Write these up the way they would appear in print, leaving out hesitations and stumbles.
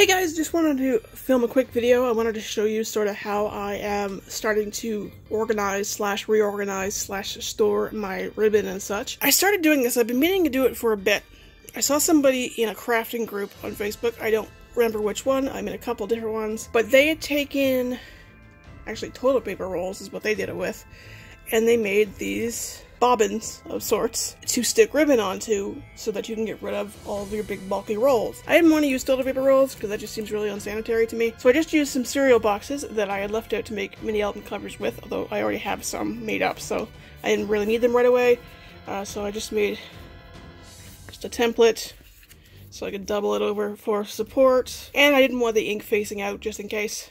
Hey guys, just wanted to film a quick video. I wanted to show you sort of how I am starting to organize / reorganize / store my ribbon and such. I started doing this, I've been meaning to do it for a bit. I saw somebody in a crafting group on Facebook, I don't remember which one, I'm in a couple different ones, but they had taken, actually toilet paper rolls is what they did it with, and they made these bobbins of sorts to stick ribbon onto so that you can get rid of all of your big bulky rolls. I didn't want to use toilet paper rolls because that just seems really unsanitary to me, so I just used some cereal boxes that I had left out to make mini album covers with, although I already have some made up, so I didn't really need them right away. So I just made just a template so I could double it over for support, and I didn't want the ink facing out just in case,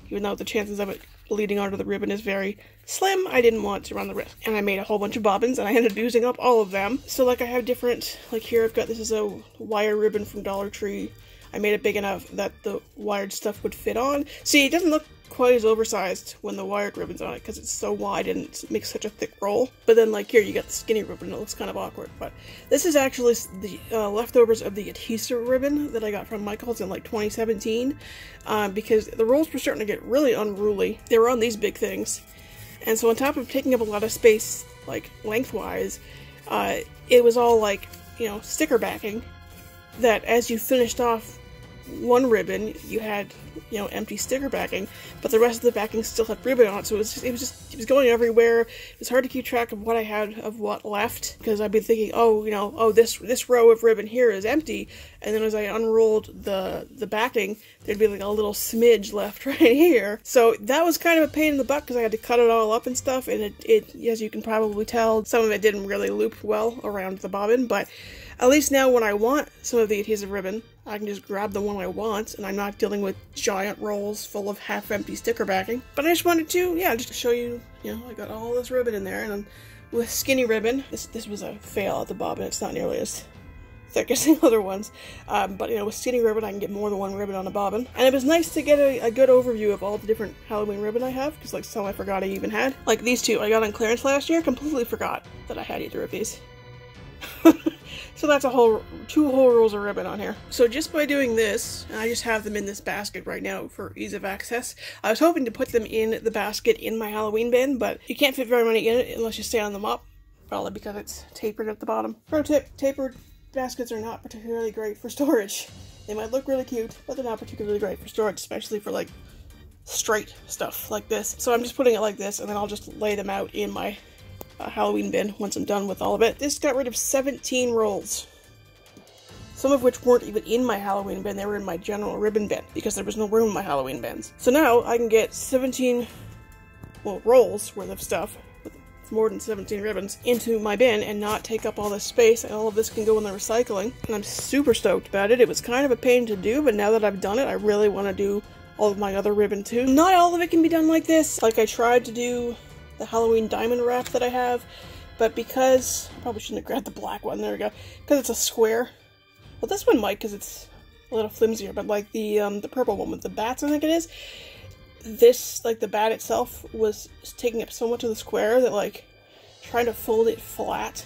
even though the chances of it bleeding onto the ribbon is very slim, I didn't want to run the risk. And I made a whole bunch of bobbins, and I ended up using up all of them. So like I have different, like here I've got, this is a wire ribbon from Dollar Tree. I made it big enough that the wired stuff would fit on. See, it doesn't look quite as oversized when the wired ribbon's on it because it's so wide and it makes such a thick roll. But then like here you got the skinny ribbon, it looks kind of awkward. But this is actually the leftovers of the adhesive ribbon that I got from Michael's in like 2017 because the rolls were starting to get really unruly. They were on these big things. And so on top of taking up a lot of space, like lengthwise, it was all like, you know, sticker backing that as you finished off one ribbon, you had, you know, empty sticker backing, but the rest of the backing still had ribbon on it, so it was going everywhere. It was hard to keep track of what I had of what left, because I'd be thinking, oh, you know, oh, this row of ribbon here is empty, and then as I unrolled the backing, there'd be like a little smidge left right here. So that was kind of a pain in the butt, because I had to cut it all up and stuff, and it, as you can probably tell, some of it didn't really loop well around the bobbin, but at least now when I want some of the adhesive ribbon, I can just grab the one I want, and I'm not dealing with giant rolls full of half-empty sticker backing. But I just wanted to, yeah, just to show you, you know, I got all this ribbon in there, and then with skinny ribbon, this was a fail at the bobbin, it's not nearly as thick as the other ones, but you know, with skinny ribbon I can get more than one ribbon on a bobbin. And it was nice to get a good overview of all the different Halloween ribbon I have, because like some I forgot I even had. Like these two I got on clearance last year, completely forgot that I had either of these. So that's two whole rolls of ribbon on here. So just by doing this, and I just have them in this basket right now for ease of access. I was hoping to put them in the basket in my Halloween bin, but you can't fit very many in it unless you stand them up, probably because it's tapered at the bottom. Pro tip, tapered baskets are not particularly great for storage. They might look really cute, but they're not particularly great for storage, especially for like straight stuff like this. So I'm just putting it like this, and then I'll just lay them out in my Halloween bin once I'm done with all of it. This got rid of 17 rolls. Some of which weren't even in my Halloween bin, they were in my general ribbon bin, because there was no room in my Halloween bins. So now I can get 17, well, rolls worth of stuff, with more than 17 ribbons, into my bin and not take up all this space, and all of this can go in the recycling. And I'm super stoked about it. It was kind of a pain to do, but now that I've done it, I really want to do all of my other ribbon too. Not all of it can be done like this. Like I tried to do the Halloween diamond wrap that I have, but because, I probably shouldn't have grabbed the black one, there we go, because it's a square. Well, this one might, because it's a little flimsier, but like the purple one with the bats, I think it is, this, like the bat itself, was taking up so much of the square that like trying to fold it flat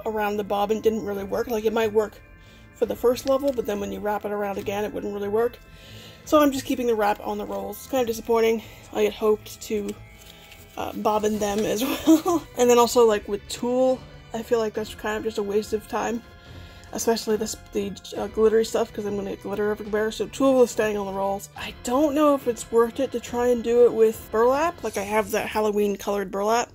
around the bobbin didn't really work. Like it might work for the first level, but then when you wrap it around again, it wouldn't really work. So I'm just keeping the wrap on the rolls. It's kind of disappointing. I had hoped to bobbin them as well. And then also like with tulle, I feel like that's kind of just a waste of time, especially the glittery stuff, because I'm gonna get glitter everywhere. So tulle is staying on the rolls. I don't know if it's worth it to try and do it with burlap. Like I have that Halloween colored burlap,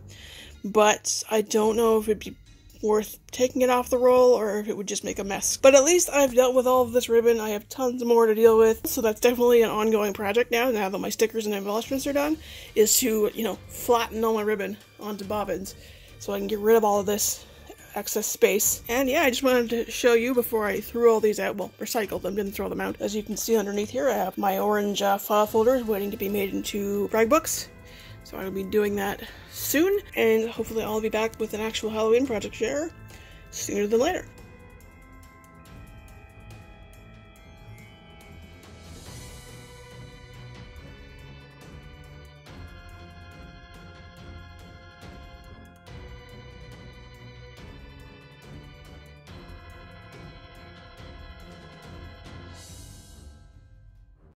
but I don't know if it'd be worth taking it off the roll or if it would just make a mess. But at least I've dealt with all of this ribbon. I have tons more to deal with, so that's definitely an ongoing project now that my stickers and embellishments are done, is to, you know, flatten all my ribbon onto bobbins so I can get rid of all of this excess space. And yeah, I just wanted to show you before I threw all these out, well, recycled them, didn't throw them out. As you can see underneath here, I have my orange file folders waiting to be made into brag books. So I will be doing that soon, and hopefully I'll be back with an actual Halloween project share sooner than later.